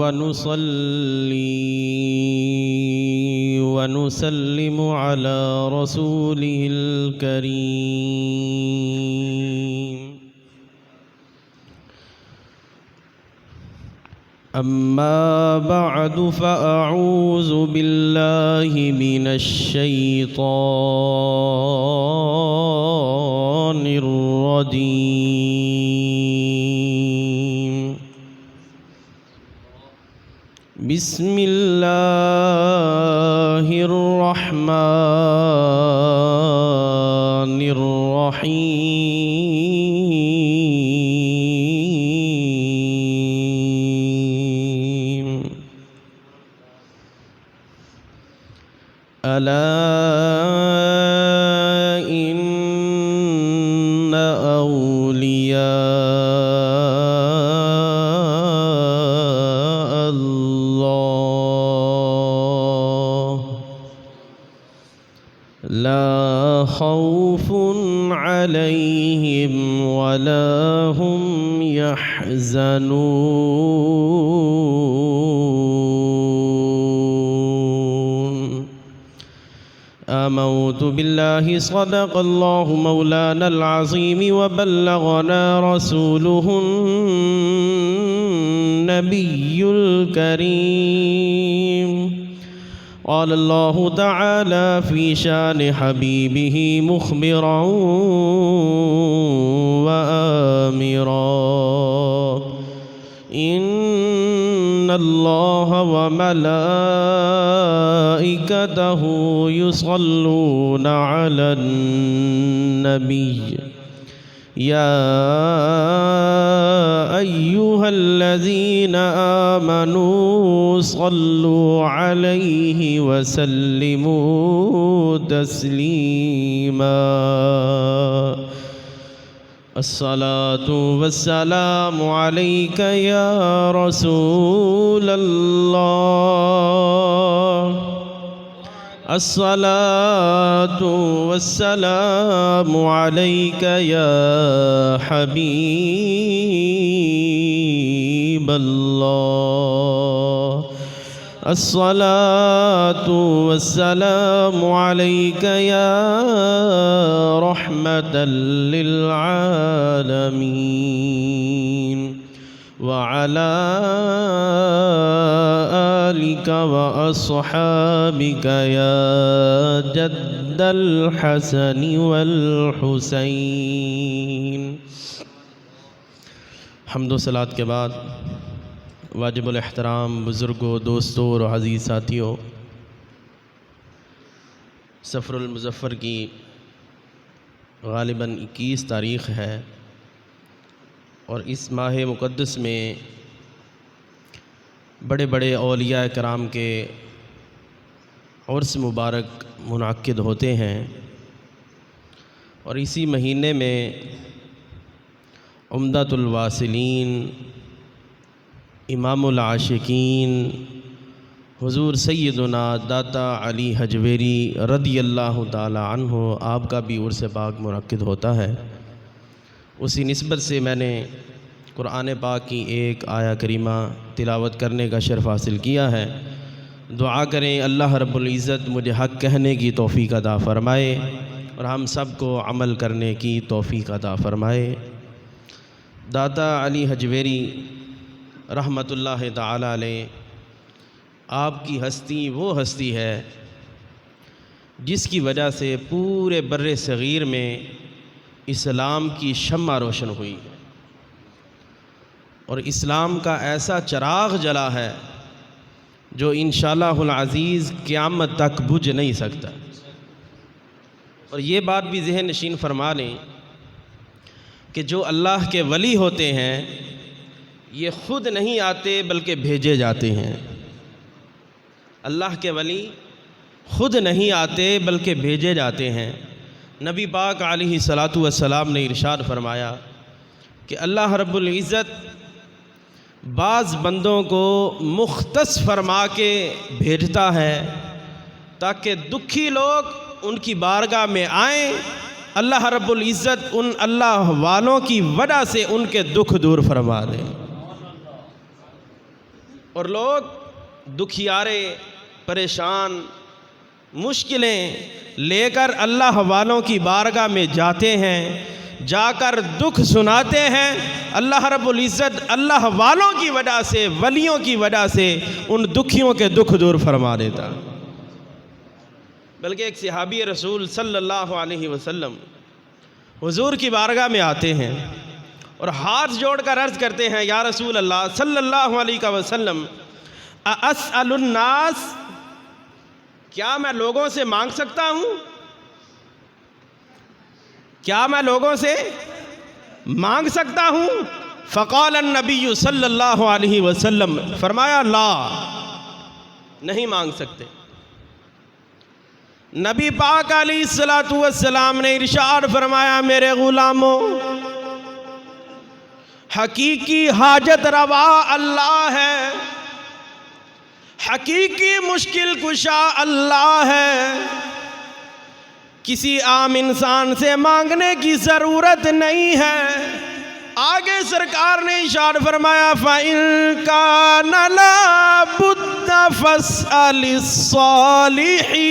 ونصلي ونسلم على رسوله الكريم. أما بعد فأعوذ بالله من الشيطان الرجيم. بسم الله الرحمن الرحيم. ألا إن أولياء الله لا خوف عليهم ولا هم يحزنون. آمنت بالله صدق الله مولانا العظيم وبلغنا رسوله النبي الكريم. قال الله تعالى في شان حبيبه مخبرا وآمرا: إن الله وملائكته يصلون على النبي يا أيها الذين آمنوا صلوا عليه وسلموا تسليما. الصلاة والسلام عليك يا رسول الله. الصلاة والسلام عليك يا حبيب الله. الصلاة والسلام عليك يا رحمة للعالمين وعلى آلك وأصحابك يا جد الحسن والحسين. حمد و صلات کے بعد واجب الاحترام بزرگوں، دوستوں اور عزیز ساتھیوں، سفر المظفر کی غالباً 21 تاریخ ہے اور اس ماہ مقدس میں بڑے بڑے اولیاء کرام کے عرس مبارک منعقد ہوتے ہیں، اور اسی مہینے میں عمدۃ الواصلین، امام العاشقین حضور سیدنا داتا علی حجویری رضی اللہ تعالی عنہ آپ کا بھی عرس پاک منعقد ہوتا ہے۔ اسی نسبت سے میں نے قرآن پاک کی ایک آیہ کریمہ تلاوت کرنے کا شرف حاصل کیا ہے۔ دعا کریں اللہ رب العزت مجھے حق کہنے کی توفیق عطا فرمائے اور ہم سب کو عمل کرنے کی توفیق عطا فرمائے۔ داتا علی حجویری رحمۃ اللہ تعالی علیہ، آپ کی ہستی وہ ہستی ہے جس کی وجہ سے پورے بر صغیر میں اسلام کی شمع روشن ہوئی ہے، اور اسلام کا ایسا چراغ جلا ہے جو انشاءاللہ العزیز قیامت تک بجھ نہیں سکتا۔ اور یہ بات بھی ذہن نشین فرما لیں کہ جو اللہ کے ولی ہوتے ہیں یہ خود نہیں آتے بلکہ بھیجے جاتے ہیں۔ اللہ کے ولی خود نہیں آتے بلکہ بھیجے جاتے ہیں۔ نبی پاک علیہ الصلاۃ والسلام نے ارشاد فرمایا کہ اللہ رب العزت بعض بندوں کو مختص فرما کے بھیجتا ہے تاکہ دکھی لوگ ان کی بارگاہ میں آئیں، اللہ رب العزت ان اللہ والوں کی وجہ سے ان کے دکھ دور فرما دے۔ اور لوگ دکھیارے، پریشان، مشکلیں لے کر اللہ والوں کی بارگاہ میں جاتے ہیں، جا کر دکھ سناتے ہیں، اللہ رب العزت اللہ والوں کی وجہ سے، ولیوں کی وجہ سے ان دکھیوں کے دکھ دور فرما دیتا۔ بلکہ ایک صحابی رسول صلی اللہ علیہ وسلم حضور کی بارگاہ میں آتے ہیں اور ہاتھ جوڑ کر عرض کرتے ہیں، یا رسول اللہ صلی اللہ علیہ وسلم، اسأل الناس، کیا میں لوگوں سے مانگ سکتا ہوں؟ کیا میں لوگوں سے مانگ سکتا ہوں؟ فقال النبی صلی اللہ علیہ وسلم، فرمایا لا، نہیں مانگ سکتے۔ نبی پاک علیہ السلام نے ارشاد فرمایا، میرے غلاموں، حقیقی حاجت روا اللہ ہے، حقیقی مشکل کشا اللہ ہے، کسی عام انسان سے مانگنے کی ضرورت نہیں ہے۔ آگے سرکار نے ارشاد فرمایا، فَإِن كَانَ لَا بُدَّ فَاسْأَلِ الصَّالِحِينَ۔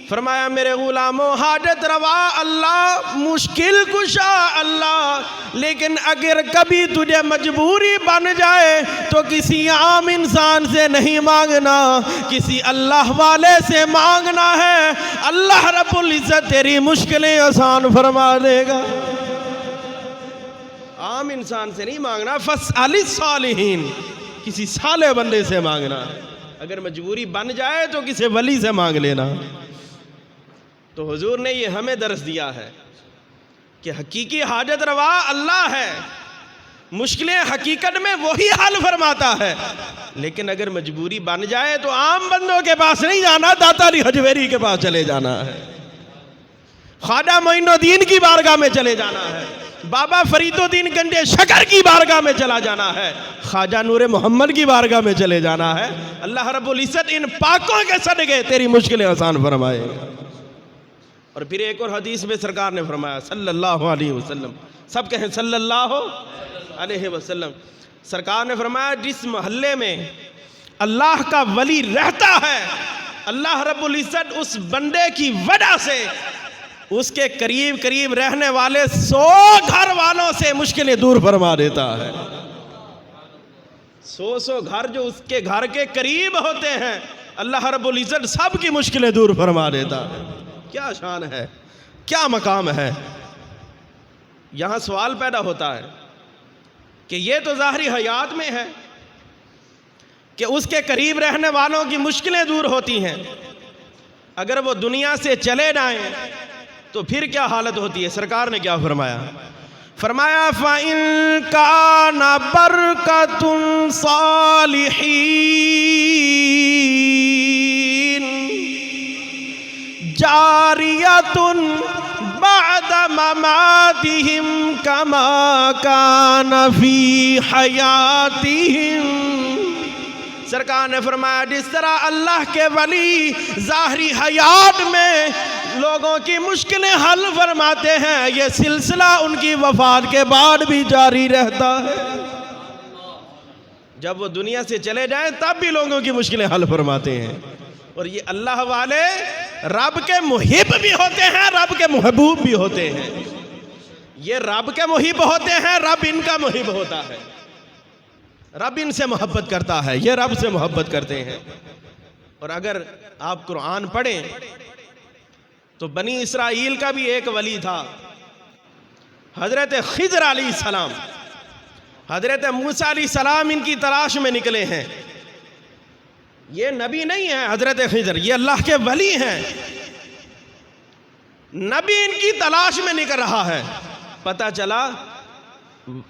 فرمایا میرے غلاموں، حاجت روا اللہ، مشکل کشا اللہ، لیکن اگر کبھی تجھے مجبوری بن جائے تو کسی عام انسان سے نہیں مانگنا، کسی اللہ والے سے مانگنا ہے، اللہ رب العزت تیری مشکلیں آسان فرما دے گا۔ عام انسان سے نہیں مانگنا، فَاسْأَلِ الصَّالِحِينَ، کسی صالح بندے سے مانگنا ہے، اگر مجبوری بن جائے تو کسی ولی سے مانگ لینا۔ تو حضور نے یہ ہمیں درس دیا ہے کہ حقیقی حاجت روا اللہ ہے، مشکلیں حقیقت میں وہی حل فرماتا ہے، لیکن اگر مجبوری بن جائے تو عام بندوں کے پاس نہیں جانا، داتا علی حجویری کے پاس چلے جانا ہے، خواجہ معین الدین کی بارگاہ میں چلے جانا ہے، بابا فرید الدین گنج شکر کی بارگاہ میں چلا جانا ہے، خواجہ نور محمد کی بارگاہ میں چلے جانا ہے۔ اللہ رب العزت ان پاکوں کے صدقے تیری مشکلیں آسان فرمائے گا۔ اور پھر ایک اور حدیث میں سرکار نے فرمایا صلی اللہ علیہ وسلم، سب کہیں صلی اللہ علیہ وسلم، سرکار نے فرمایا، جس محلے میں اللہ کا ولی رہتا ہے، اللہ رب العزت اس بندے کی وجہ سے اس کے قریب قریب رہنے والے 100 گھر والوں سے مشکلیں دور فرما دیتا ہے۔ 100 گھر جو اس کے گھر کے قریب ہوتے ہیں، اللہ رب العزت سب کی مشکلیں دور فرما دیتا ہے۔ کیا شان ہے، کیا مقام ہے۔ یہاں سوال پیدا ہوتا ہے کہ یہ تو ظاہری حیات میں ہے کہ اس کے قریب رہنے والوں کی مشکلیں دور ہوتی ہیں، اگر وہ دنیا سے چلے جائیں تو پھر کیا حالت ہوتی ہے؟ سرکار نے کیا فرمایا؟ فرمایا فَإِن كَانَ بَرْكَةٌ صَالِحِينَ جاریۃ بعد مماتہم کما کان فی حیاتہم۔ سرکار نے فرمایا جس طرح اللہ کے ولی ظاہری حیات میں لوگوں کی مشکلیں حل فرماتے ہیں، یہ سلسلہ ان کی وفات کے بعد بھی جاری رہتا ہے۔ جب وہ دنیا سے چلے جائیں تب بھی لوگوں کی مشکلیں حل فرماتے ہیں۔ اور یہ اللہ والے رب کے محب بھی ہوتے ہیں، رب کے محبوب بھی ہوتے ہیں۔ یہ رب کے محب ہوتے ہیں، رب ان کا محب ہوتا ہے، رب ان سے محبت کرتا ہے، یہ رب سے محبت کرتے ہیں۔ اور اگر آپ قرآن پڑھیں تو بنی اسرائیل کا بھی ایک ولی تھا، حضرت خضر علیہ السلام۔ حضرت موسیٰ علیہ السلام ان کی تلاش میں نکلے ہیں، یہ نبی نہیں ہے حضرت خضر، یہ اللہ کے ولی ہیں، نبی ان کی تلاش میں نکل رہا ہے۔ پتہ چلا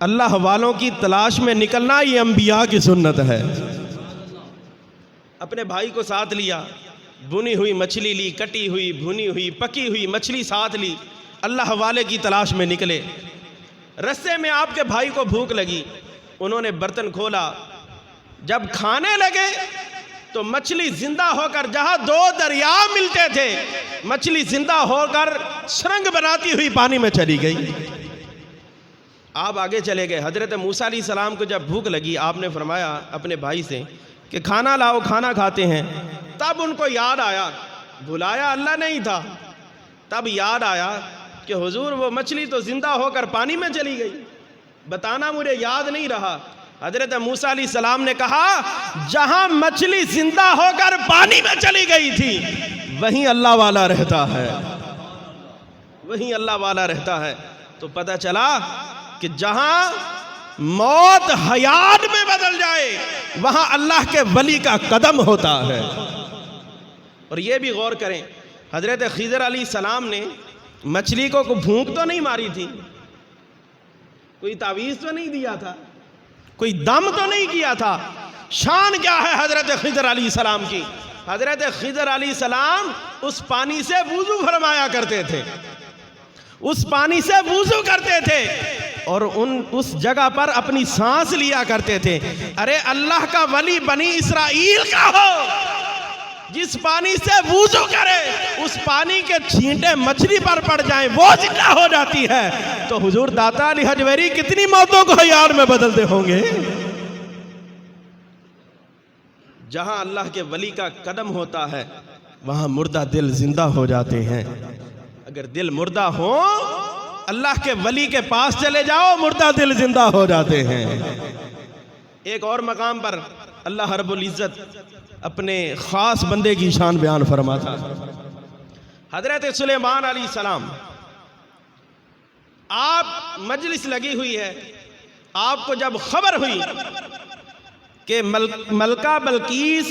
اللہ والوں کی تلاش میں نکلنا یہ انبیاء کی سنت ہے۔ اپنے بھائی کو ساتھ لیا، بھنی ہوئی مچھلی لی، کٹی ہوئی، بھنی ہوئی، پکی ہوئی مچھلی ساتھ لی، اللہ والے کی تلاش میں نکلے۔ رستے میں آپ کے بھائی کو بھوک لگی، انہوں نے برتن کھولا، جب کھانے لگے تو مچھلی زندہ ہو کر جہاں 2 دریا ملتے تھے، مچھلی زندہ ہو کر سرنگ بناتی ہوئی پانی میں چلی گئی۔ آپ آگے چلے گئے. حضرت موسیٰ علیہ السلام کو جب بھوک لگی آپ نے فرمایا اپنے بھائی سے کہ کھانا لاؤ, کھانا کھاتے ہیں. تب ان کو یاد آیا, بھلایا اللہ نہیں تھا, تب یاد آیا کہ حضور وہ مچھلی تو زندہ ہو کر پانی میں چلی گئی, بتانا مجھے یاد نہیں رہا. حضرت موسیٰ علیہ السلام نے کہا جہاں مچھلی زندہ ہو کر پانی میں چلی گئی تھی وہیں اللہ والا رہتا ہے, وہیں اللہ والا رہتا ہے. تو پتہ چلا کہ جہاں موت حیات میں بدل جائے وہاں اللہ کے ولی کا قدم ہوتا ہے. اور یہ بھی غور کریں, حضرت خضر علیہ السلام نے مچھلی کو بھونک تو نہیں ماری تھی, کوئی تعویذ تو نہیں دیا تھا, کوئی دم تو نہیں کیا تھا. شان کیا ہے حضرت خضر علیہ السلام کی؟ حضرت خضر علیہ السلام اس پانی سے وضو فرمایا کرتے تھے, اس پانی سے وضو کرتے تھے اور اس جگہ پر اپنی سانس لیا کرتے تھے. ارے اللہ کا ولی بنی اسرائیل کا ہو, جس پانی سے وضو کرے اس پانی کے چھینٹے مچھلی پر پڑ جائیں وہ زندہ ہو جاتی ہے, تو حضور داتا علی حجویری کتنی موتوں کو حیات میں بدلتے ہوں گے. جہاں اللہ کے ولی کا قدم ہوتا ہے وہاں مردہ دل زندہ ہو جاتے ہیں. اگر دل مردہ ہو اللہ کے ولی کے پاس چلے جاؤ, مردہ دل زندہ ہو جاتے ہیں. ایک اور مقام پر اللہ رب العزت اپنے خاص بندے کی شان بیان فرماتا. حضرت سلیمان علیہ السلام, آپ مجلس لگی ہوئی ہے, آپ کو جب خبر ہوئی کہ ملکہ بلقیس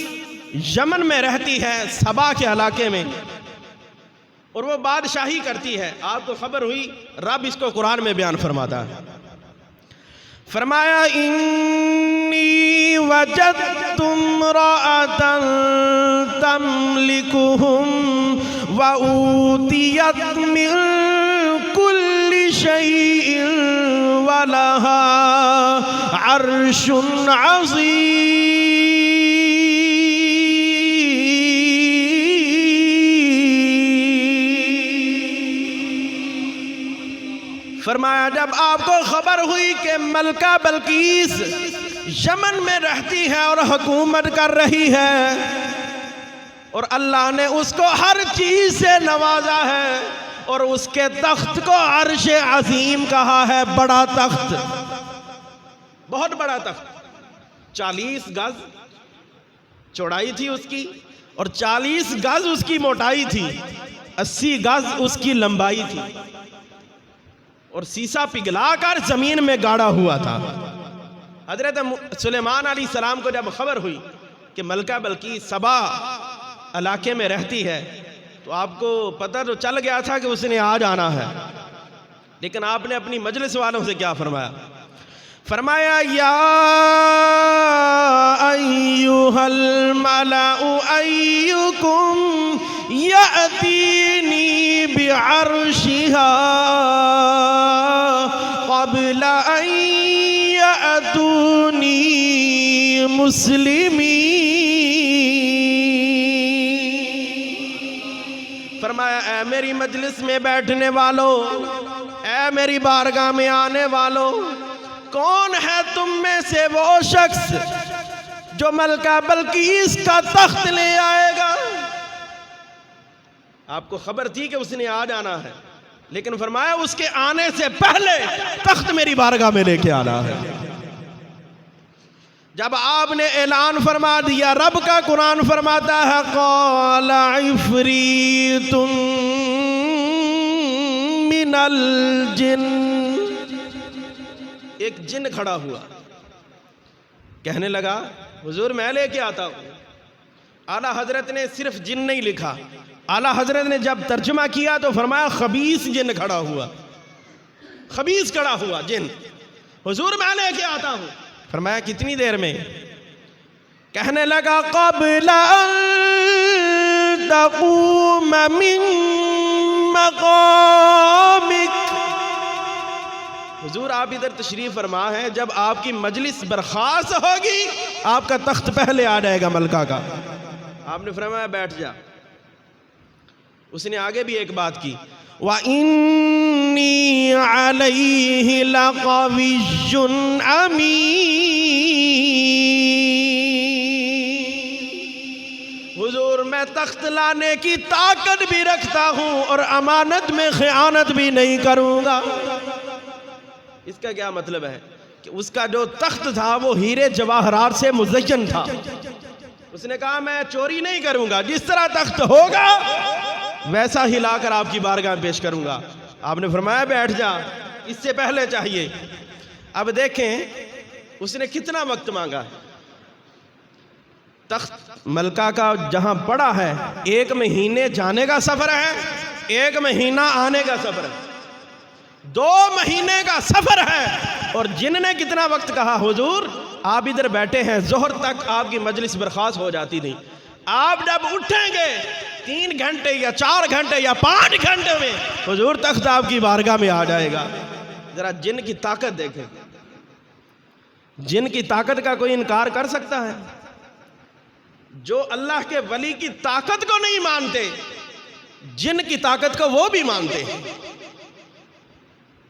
یمن میں رہتی ہے, سبا کے علاقے میں, اور وہ بادشاہی کرتی ہے, آپ کو خبر ہوئی, رب اس کو قرآن میں بیان فرماتا ہے. فرمایا انی وجدت امرأة تملکہم وأوتیت من کل شیء ولہا عرش عظیم. فرمایا جب آپ کو خبر ہوئی کہ ملکہ بلقیس یمن میں رہتی ہے اور حکومت کر رہی ہے اور اللہ نے اس کو ہر چیز سے نوازا ہے اور اس کے تخت کو عرش عظیم کہا ہے, بڑا تخت, بہت بڑا تخت, 40 گز چوڑائی تھی اس کی اور 40 گز اس کی موٹائی تھی, 80 گز اس کی لمبائی تھی اور سیسا پگھلا کر زمین میں گاڑا ہوا تھا. حضرت سلیمان علیہ السلام کو جب خبر ہوئی کہ ملکہ بلقیس سبا علاقے میں رہتی ہے تو آپ کو پتہ تو چل گیا تھا کہ اس نے آج آنا ہے, لیکن آپ نے اپنی مجلس والوں سے کیا فرمایا؟ فرمایا یا ایھا الملأ ایکم یأتینی بعرشہا قبل ان یأتونی مسلمین. فرمایا اے میری مجلس میں بیٹھنے والوں, اے میری بارگاہ میں آنے والوں, کون ہے تم میں سے وہ شخص جو ملکہ بلقیس کا تخت لے آئے گا؟ آپ کو خبر تھی کہ اس نے آج آنا ہے, لیکن فرمایا اس کے آنے سے پہلے تخت میری بارگاہ میں لے کے آنا ہے. جب آپ نے اعلان فرما دیا, رب کا قرآن فرماتا ہے قال عفریت من الجن, ایک جن کھڑا ہوا, کہنے لگا حضور میں لے کے آتا ہوں. اعلیٰ حضرت نے صرف جن نہیں لکھا, اعلیٰ حضرت نے جب ترجمہ کیا تو فرمایا خبیث جن کھڑا ہوا, خبیث کھڑا ہوا جن. حضور میں لے کے آتا ہوں. فرمایا کتنی دیر میں؟ کہنے لگا قبل ان تقوم من مقامک. حضور آپ ادھر تشریف فرما ہے, جب آپ کی مجلس برخاست ہوگی آپ کا تخت پہلے آ جائے گا ملکہ کا. آپ نے فرمایا بیٹھ جا. اس نے آگے بھی ایک بات کی, وَإِنِّي علیہ لقوی امین۔ حضور میں تخت لانے کی طاقت بھی رکھتا ہوں اور امانت میں خیانت بھی نہیں کروں گا۔ اس کا کیا مطلب ہے کہ اس کا جو تخت تھا وہ ہیرے جواہرات سے مزین تھا۔ اس نے کہا میں چوری نہیں کروں گا، جس طرح تخت ہوگا ویسا ہی لا کر آپ کی بارگاہ پیش کروں گا۔ آپ نے فرمایا بیٹھ جا، اس سے پہلے چاہیے۔ اب دیکھیں اس نے کتنا وقت مانگا۔ تخت ملکہ کا جہاں پڑا ہے 1 مہینے جانے کا سفر ہے، 1 مہینہ آنے کا سفر ہے، 2 مہینے کا سفر ہے۔ اور جن نے کتنا وقت کہا حضور آپ ادھر بیٹھے ہیں، ظہر تک آپ کی مجلس برخاست ہو جاتی تھی، آپ جب اٹھیں گے 3 گھنٹے یا 4 گھنٹے یا 5 گھنٹے میں حضور تخت آپ کی بارگاہ میں آ جائے گا۔ ذرا جن کی طاقت دیکھیں، جن کی طاقت کا کوئی انکار کر سکتا ہے؟ جو اللہ کے ولی کی طاقت کو نہیں مانتے، جن کی طاقت کو وہ بھی مانتے ہیں۔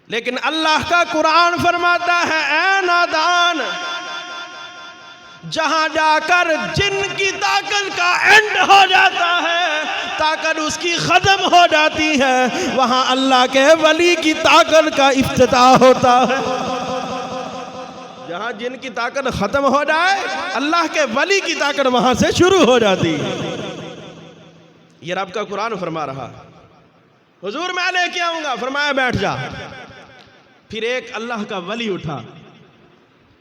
لیکن اللہ کا قرآن فرماتا ہے اے نادان، جہاں جا کر جن کی طاقت کا اینڈ ہو جاتا ہے، طاقت اس کی ختم ہو جاتی ہے، وہاں اللہ کے ولی کی طاقت کا افتتاح ہوتا ہے۔ جہاں جن کی طاقت ختم ہو جائے اللہ کے ولی کی طاقت وہاں سے شروع ہو جاتی ہے۔ یہ رب کا قرآن فرما رہا ہے۔ حضور میں لے کے آؤں گا، فرمایا بیٹھ جا۔ پھر ایک اللہ کا ولی اٹھا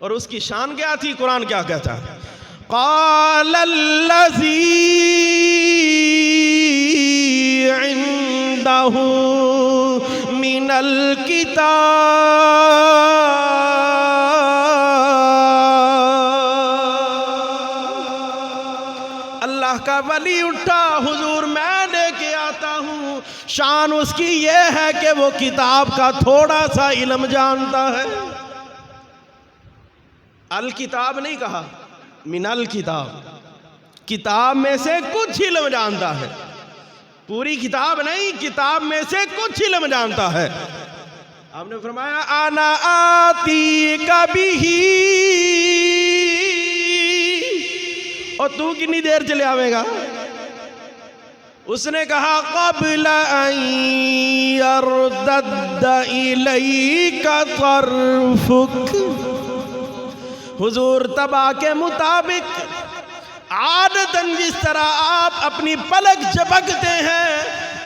اور اس کی شان کیا تھی؟ قرآن کیا کہتا ہے؟ قال الذی عنده من الکتاب، اللہ کا ولی اٹھا، حضور میں لے کے آتا ہوں۔ شان اس کی یہ ہے کہ وہ کتاب کا تھوڑا سا علم جانتا ہے۔ الکتاب نہیں کہا، من الکتاب، کتاب میں سے کچھ علم جانتا ہے، پوری کتاب نہیں، کتاب میں سے کچھ علم جانتا ہے۔ آپ نے فرمایا انا آتیک بہ، اور تو کتنی دیر چلے آوے گا؟ اس نے کہا قبل ان یردد الیک طرفک۔ حضور طبع کے مطابق عادتاً جس طرح آپ اپنی پلک جھپکتے ہیں،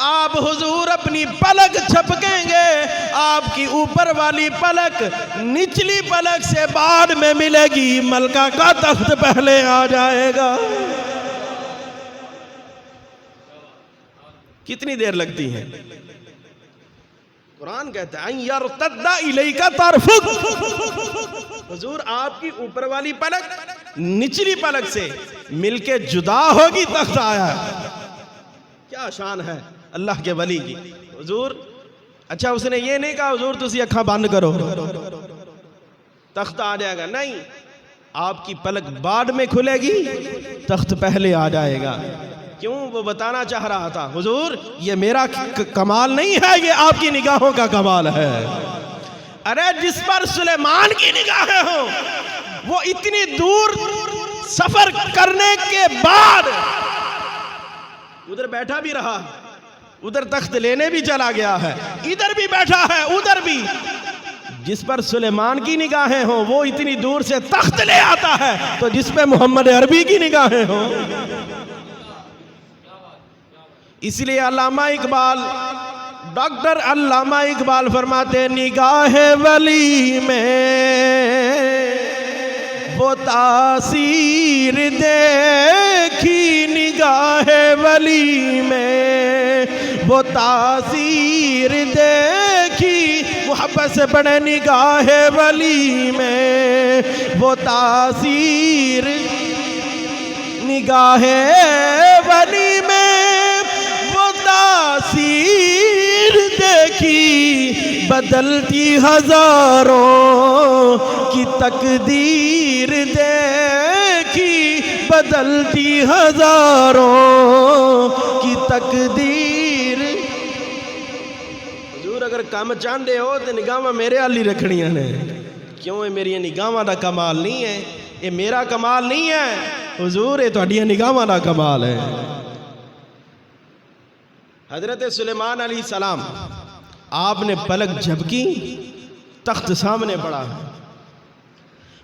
آپ حضور اپنی پلک جھپکیں گے، آپ کی اوپر والی پلک نچلی پلک سے بعد میں ملے گی، ملکہ کا تخت پہلے آ جائے گا۔ کتنی دیر لگتی ہے؟ قرآن کہتا ہے ان یرتد الیک طرفک، حضور آپ کی اوپر والی پلک نچلی پلک سے مل کے جدا ہوگی، تخت آیا ہے۔ کیا شان ہے اللہ کے ولی کی۔ حضور اچھا اس نے یہ نہیں کہا حضور تسی اکھاں بند کرو تخت آ جائے گا، نہیں، آپ کی پلک بعد میں کھلے گی، تخت پہلے آ جائے گا۔ کیوں؟ وہ بتانا چاہ رہا تھا حضور یہ میرا کمال نہیں ہے، یہ آپ کی نگاہوں کا کمال ہے۔ ارے جس پر سلیمان کی نگاہیں ہوں، وہ اتنی دور سفر کرنے کے بعد ادھر بیٹھا بھی رہا، ادھر تخت لینے بھی چلا گیا ہے، ادھر بھی بیٹھا ہے، ادھر بھی۔ جس پر سلیمان کی نگاہیں ہوں وہ اتنی دور سے تخت لے آتا ہے، تو جس پہ محمد عربی کی نگاہیں ہوں۔ اس لیے علامہ اقبال، ڈاکٹر علامہ اقبال فرماتے نگاہ ولی میں وہ تاثیر دیکھی، نگاہ ولی میں وہ تاثیر دیکھی، محبت سے پڑھے نگاہ ولی میں وہ تاثیر، نگاہ ولی میں تاثیر دیکھی، بدلتی ہزاروں کی تقدیر دیکھی، بدلتی ہزاروں کی تقدیر۔ حضور اگر کم چاہتے ہو تو نگاہ میرے والی رکھنیاں نے، کیوں یہ میری نگاہاں دا کمال نہیں ہے، یہ میرا کمال نہیں ہے حضور، یہ تہاڈیاں نگاہاں دا کمال ہے۔ حضرت سلیمان علیہ السلام آپ نے پلک جھپکی، تخت سامنے پڑا،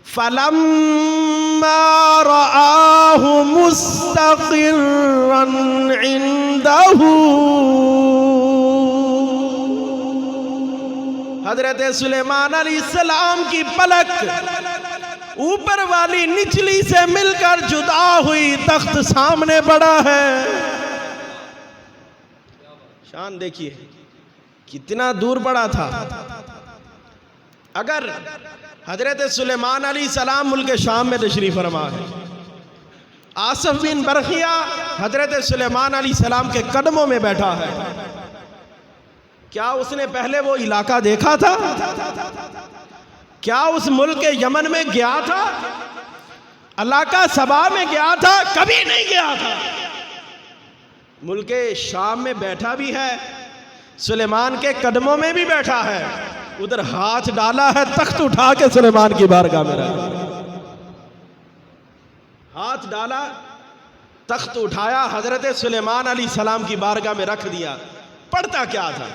فَلَمَّا رَآهُ مُسْتَقِرًّا عِنْدَهُ، حضرت سلیمان علیہ السلام کی پلک اوپر والی نچلی سے مل کر جدا ہوئی، تخت سامنے پڑا ہے۔ شان دیکھیے کتنا دور پڑا تھا۔ اگر حضرت سلیمان علیہ السلام ملک شام میں تشریف فرما ہے، آصف بن برخیہ حضرت سلیمان علیہ السلام کے قدموں میں بیٹھا ہے، کیا اس نے پہلے وہ علاقہ دیکھا تھا؟ کیا اس ملک یمن میں گیا تھا؟ علاقہ سبا میں گیا تھا؟ کبھی نہیں گیا تھا۔ ملک شام میں بیٹھا بھی ہے، سلیمان کے قدموں میں بھی بیٹھا ہے، ادھر ہاتھ ڈالا ہے، تخت اٹھا کے سلیمان کی بارگاہ میں رکھا، ہاتھ ڈالا، تخت اٹھایا، حضرت سلیمان علیہ السلام کی بارگاہ میں رکھ دیا۔ پڑھتا کیا تھا؟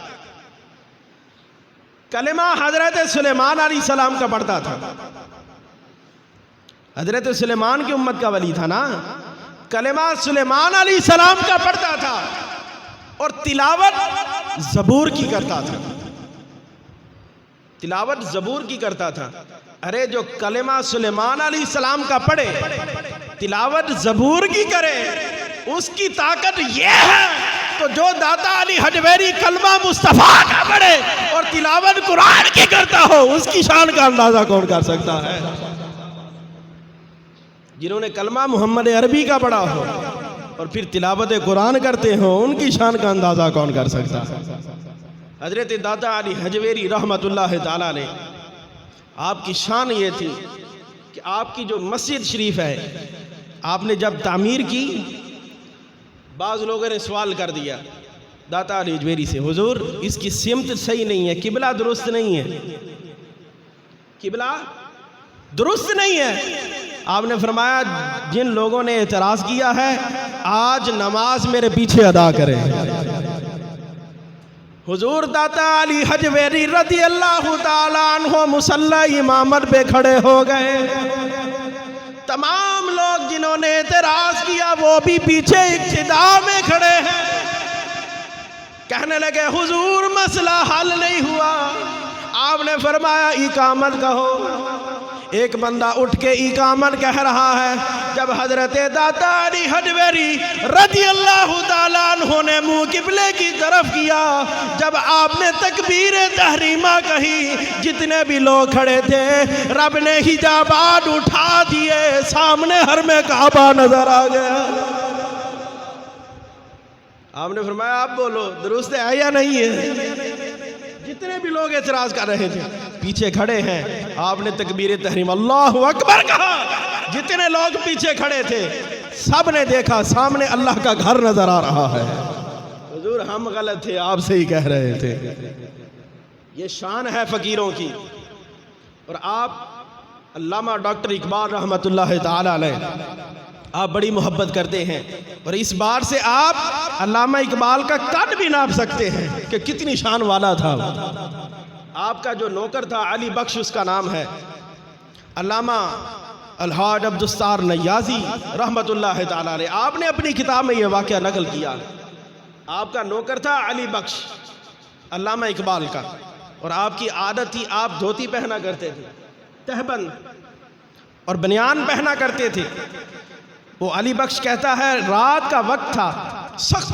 کلمہ حضرت سلیمان علیہ السلام کا پڑھتا تھا۔ حضرت سلیمان کی امت کا ولی تھا نا، کلمہ سلیمان علیہ السلام کا پڑھتا تھا اور تلاوت زبور کی کرتا تھا، تلاوت زبور کی کرتا تھا۔ ارے جو کلمہ سلیمان علیہ السلام کا پڑھے، تلاوت زبور کی کرے، اس کی طاقت یہ ہے تو جو داتا علی حجویری کلمہ مصطفیٰ کا پڑھے اور تلاوت قرآن کی کرتا ہو، اس کی شان کا اندازہ کون کر سکتا ہے؟ جنہوں نے کلمہ محمد عربی کا پڑھا ہو اور پھر تلاوت قرآن کرتے ہو، ان کی شان کا اندازہ کون کر سکتا ہے؟ حضرت داتا علی حجویری رحمت اللہ تعالیٰ نے، آپ کی شان یہ تھی کہ آپ کی جو مسجد شریف ہے، آپ نے جب تعمیر کی، بعض لوگوں نے سوال کر دیا داتا علی حجویری سے، حضور اس کی سمت صحیح نہیں ہے، قبلہ درست نہیں ہے، قبلہ درست نہیں ہے۔ آپ نے فرمایا جن لوگوں نے اعتراض کیا ہے، آج نماز میرے پیچھے ادا کریں۔ حضور داتا علی حجویری رضی اللہ تعالیٰ عنہ مصلی امامت پہ کھڑے ہو گئے، تمام لوگ جنہوں نے اعتراض کیا وہ بھی پیچھے اقتدا میں کھڑے ہیں۔ کہنے لگے حضور مسئلہ حل نہیں ہوا۔ آپ نے فرمایا اقامت کہو۔ ایک بندہ اٹھ کے اقامت کہہ رہا ہے، جب حضرت داتا علی حجویری رضی اللہ تعالیٰ عنہ نے منہ قبلے کی طرف کیا، جب آپ نے تکبیر تحریمہ کہی، جتنے بھی لوگ کھڑے تھے رب نے حجابات اٹھا دیے، سامنے حرم کعبہ نظر آ گیا۔ آپ نے فرمایا آپ بولو درست ہے یا نہیں ہے؟ جتنے بھی لوگ اعتراض کر رہے تھے پیچھے کھڑے ہیں، آپ نے تکبیر تحریم اللہ اکبر کہا، جتنے لوگ پیچھے کھڑے تھے سب نے دیکھا سامنے اللہ کا گھر نظر آ رہا ہے۔ حضور ہم غلط تھے، آپ سے ہی کہہ رہے تھے۔ یہ شان ہے فقیروں کی۔ اور آپ علامہ ڈاکٹر اقبال رحمت اللہ تعالی علیہ آپ بڑی محبت کرتے ہیں، اور اس بار سے آپ علامہ اقبال کا قد بھی ناپ سکتے ہیں کہ کتنی شان والا تھا۔ آپ کا جو نوکر تھا علی بخش اس کا نام ہے، علامہ الحاج عبدالستار نیازی رحمت اللہ تعالیٰ علیہ، آپ نے اپنی کتاب میں یہ واقعہ نقل کیا۔ آپ کا نوکر تھا علی بخش علامہ اقبال کا، اور آپ کی عادت تھی آپ دھوتی پہنا کرتے تھے، تہبند اور بنیان پہنا کرتے تھے۔ وہ علی بخش کہتا ہے رات کا وقت تھا، سخت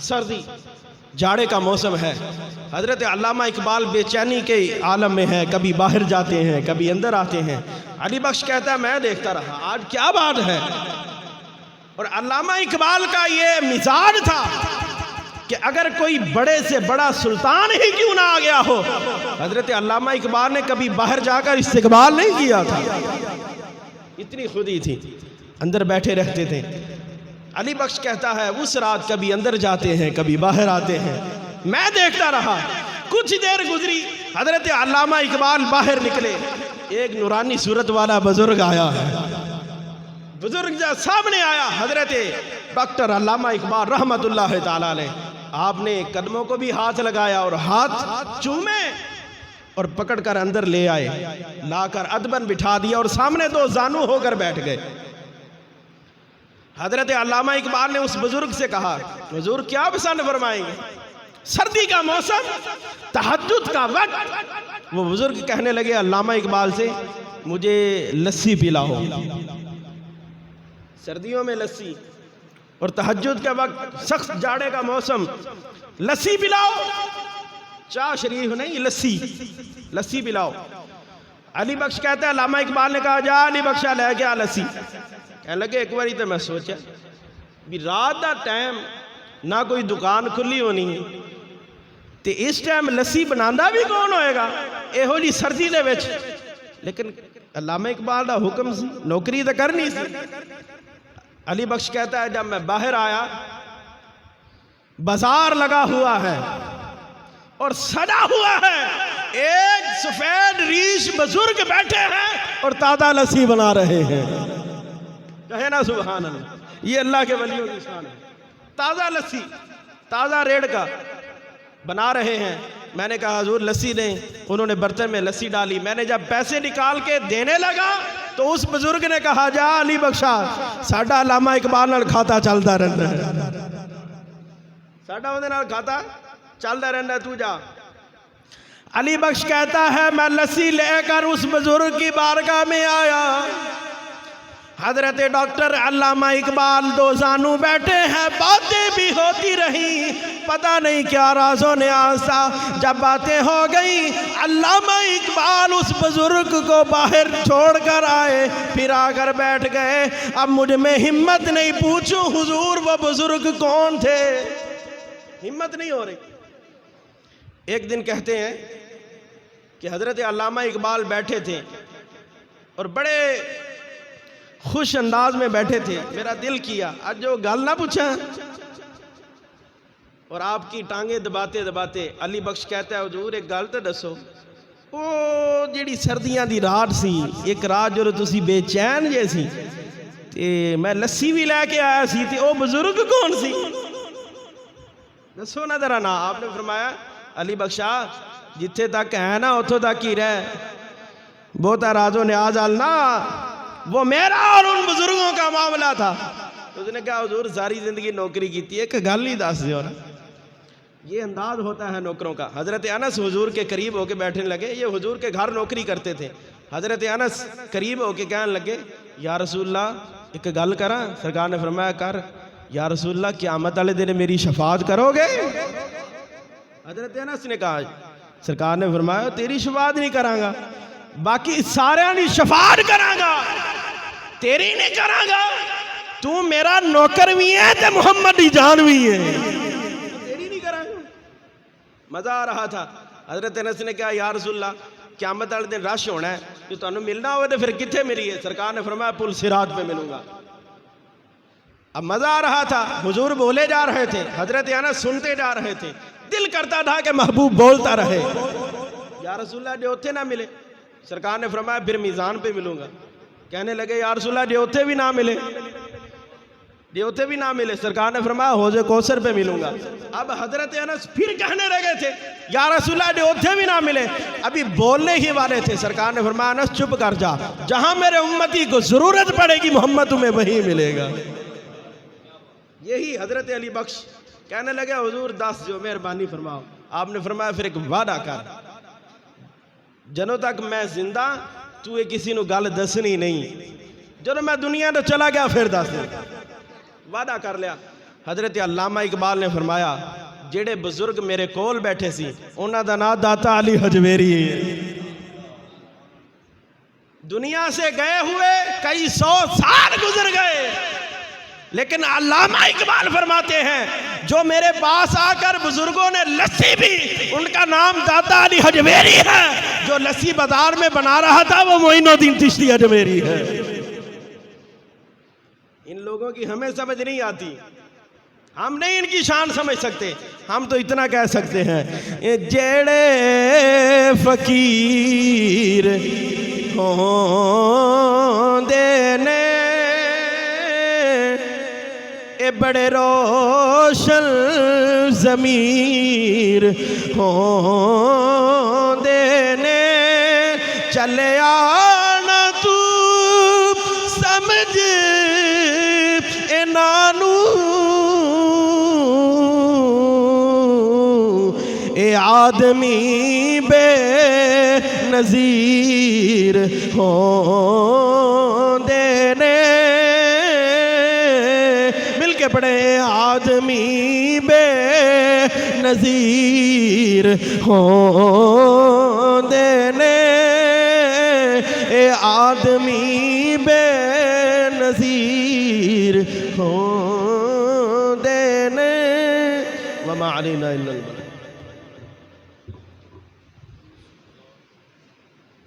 سردی، جاڑے کا موسم ہے، حضرت علامہ اقبال بے چینی کے عالم میں ہے، کبھی باہر جاتے ہیں کبھی اندر آتے ہیں۔ علی بخش کہتا ہے میں دیکھتا رہا آج کیا بات ہے۔ اور علامہ اقبال کا یہ مزاج تھا کہ اگر کوئی بڑے سے بڑا سلطان ہی کیوں نہ آ گیا ہو، حضرت علامہ اقبال نے کبھی باہر جا کر استقبال نہیں کیا تھا، اتنی خودی تھی، اندر بیٹھے رہتے تھے۔ علی بخش کہتا ہے اس رات کبھی اندر جاتے ہیں کبھی باہر آتے ہیں، میں دیکھتا رہا کچھ دیر گزری، حضرت علامہ اقبال باہر نکلے، ایک نورانی صورت والا بزرگ آیا ہے، بزرگ جب سامنے آیا، حضرت ڈاکٹر علامہ اقبال رحمت اللہ تعالیٰ علیہ، آپ نے قدموں کو بھی ہاتھ لگایا اور ہاتھ چومے اور پکڑ کر اندر لے آئے، لا کر ادباً بٹھا دیا اور سامنے دو زانو ہو کر بیٹھ گئے۔ حضرت علامہ اقبال نے اس بزرگ سے کہا، حضور کیا پسند فرمائیں گے؟ سردی کا موسم، تہجد کا وقت۔ وہ بزرگ کہنے لگے علامہ اقبال سے، مجھے لسی پلاؤ، سردیوں میں لسی اور تہجد کے وقت سخت جاڑے کا موسم، لسی پلاؤ، چاہ شریف نہیں، لسی پلاؤ۔ علی بخش کہتا ہے علامہ اقبال نے کہا جا علی بخشا لے کے آ لسی۔ کہنے لگے ایک باری تو میں سوچا بھی رات دا ٹائم نہ کوئی دکان کھلی ہونی ہے تے اس ٹائم لسی بنانا بھی کون ہوئے گا ایہو جی سردی دے وچ، لیکن علامہ اقبال دا حکم سی، نوکری تو کرنی سی۔ علی بخش کہتا ہے جب میں باہر آیا، بازار لگا ہوا ہے اور سجا ہوا ہے، ایک سفید ریش بزرگ بیٹھے ہیں اور تازہ لسی بنا رہے ہیں، کہے نا سبحان اللہ، یہ اللہ کے ولیوں کی شان ہے۔ تازہ لسی، تازہ ریڑ کا بنا رہے ہیں۔ میں نے کہا حضور لسی دیں، انہوں نے برتن میں لسی ڈالی، میں نے جب پیسے نکال کے دینے لگا تو اس بزرگ نے کہا جا علی بخشا ساڈا علامہ اقبال نال کھاتا چلتا رہتا ہے، ساڈا وہ نال کھاتا چلتا رہتا، تو جا۔ علی بخش کہتا ہے میں لسی لے کر اس بزرگ کی بارگاہ میں آیا، حضرت ڈاکٹر علامہ اقبال دو زانو بیٹھے ہیں، باتیں بھی ہوتی رہیں، پتہ نہیں کیا راز و نیاز تھا۔ جب باتیں ہو گئیں علامہ اقبال اس بزرگ کو باہر چھوڑ کر آئے، پھر آ کر بیٹھ گئے۔ اب مجھ میں ہمت نہیں پوچھوں حضور وہ بزرگ کون تھے، ہمت نہیں ہو رہی۔ ایک دن کہتے ہیں کہ حضرت علامہ اقبال بیٹھے تھے اور بڑے خوش انداز میں بیٹھے تھے، میرا دل کیا آج جو گل نہ پوچھا، اور آپ کی ٹانگیں دباتے دباتے علی بخش کہتا ہے حضور ایک گل تو دسو، وہ جیڑی سردیاں دی رات سی، ایک رات جو تسی بے چین جیسی تے میں لسی بھی لے کے آیا سی تے او بزرگ کون سی، دسو نہ ذرا نا۔ آپ نے فرمایا علی بخشا جتھے تک ہے نا اتھوں تک ہی رہ، بہتا راز و نیاز آلنا، وہ میرا اور ان بزرگوں کا معاملہ تھا۔ اس نے کہا حضور ساری زندگی نوکری کی تھی، ایک گل ہی دس دیو نا۔ یہ انداز ہوتا ہے نوکروں کا۔ حضرت انس حضور کے قریب ہو کے بیٹھنے لگے، یہ حضور کے گھر نوکری کرتے تھے۔ حضرت انس قریب ہو کے کہنے لگے یا رسول اللہ ایک گل کراں؟ سرکار نے فرمایا کر۔ یا رسول اللہ قیامت والے دن میری شفاعت کرو گے؟ حضرت انس نے کہا، سرکار نے فرمایا تیری شفاعت نہیں کراں گا، باقی سارے نہیں شفاعت کراں گا، تیری نہیں کراں گا، تو میرا نوکر بھی ہے تے محمد دی جان بھی ہے، تیری نہیں کراں گا۔ مزہ آ رہا تھا۔ حضرت انس نے کہا یا رسول اللہ قیامت والے دن رش ہونا ہے، تو تانوں ملنا ہوئے تو پھر کتھے ملیے؟ سرکار نے فرمایا پل صراط پہ ملوں گا۔ اب مزہ آ رہا تھا، حضور بولے جا رہے تھے، حضرت انس سنتے جا رہے تھے، دل کرتا تھا کہ محبوب بولتا رہے۔ یا رسول اللہ جو اتھے نہ ملے، سرکار نے فرمایا پھر میزان پہ ملوں گا۔ کہنے لگے یا رسول اللہ جو اتھے بھی نہ ملے، جو اتھے بھی نہ ملے، سرکار نے فرمایا حوض کوثر پہ ملوں گا۔ اب حضرت انس پھر کہنے لگے تھے یا رسول اللہ جو اتھے بھی نہ ملے، ابھی بولنے ہی والے تھے، سرکار نے فرمایا انس چپ کر جا، جہاں میرے امتی کو ضرورت پڑے گی محمد تمہیں وہی ملے گا۔ یہی حضرت علی بخش کہنے لگے حضور دس جو مہربانی فرماؤ۔ آپ نے فرمایا پھر ایک وعدہ کر، جنوں تک میں زندہ تو یہ کسی نو گل دسنی نہیں، جنوں میں دنیا تو چلا گیا پھر دس دیں۔ وعدہ کر لیا۔ حضرت علامہ اقبال نے فرمایا جڑے بزرگ میرے کول بیٹھے سی انہاں دا نام داتا علی حجویری ہے۔ دنیا سے گئے ہوئے کئی سو سال گزر گئے، لیکن علامہ اقبال فرماتے ہیں جو میرے پاس آ کر بزرگوں نے لسی بھی، ان کا نام داتا علی حجویری ہے، جو لسی بازار میں بنا رہا تھا وہ معین الدین چشتی حجویری ہے۔ ان لوگوں کی ہمیں سمجھ نہیں آتی۔ ہم نہیں ان کی شان سمجھ سکتے، ہم تو اتنا کہہ سکتے ہیں جیڑے فقیر ہوندے نے اے بڑے روشن ضمیر ہوندے نے، چلے آنا تو سمجھ انانو اے آدمی بے نظیر ہوندے نے، مل کے پڑھے آدمی بے نظیر ہوں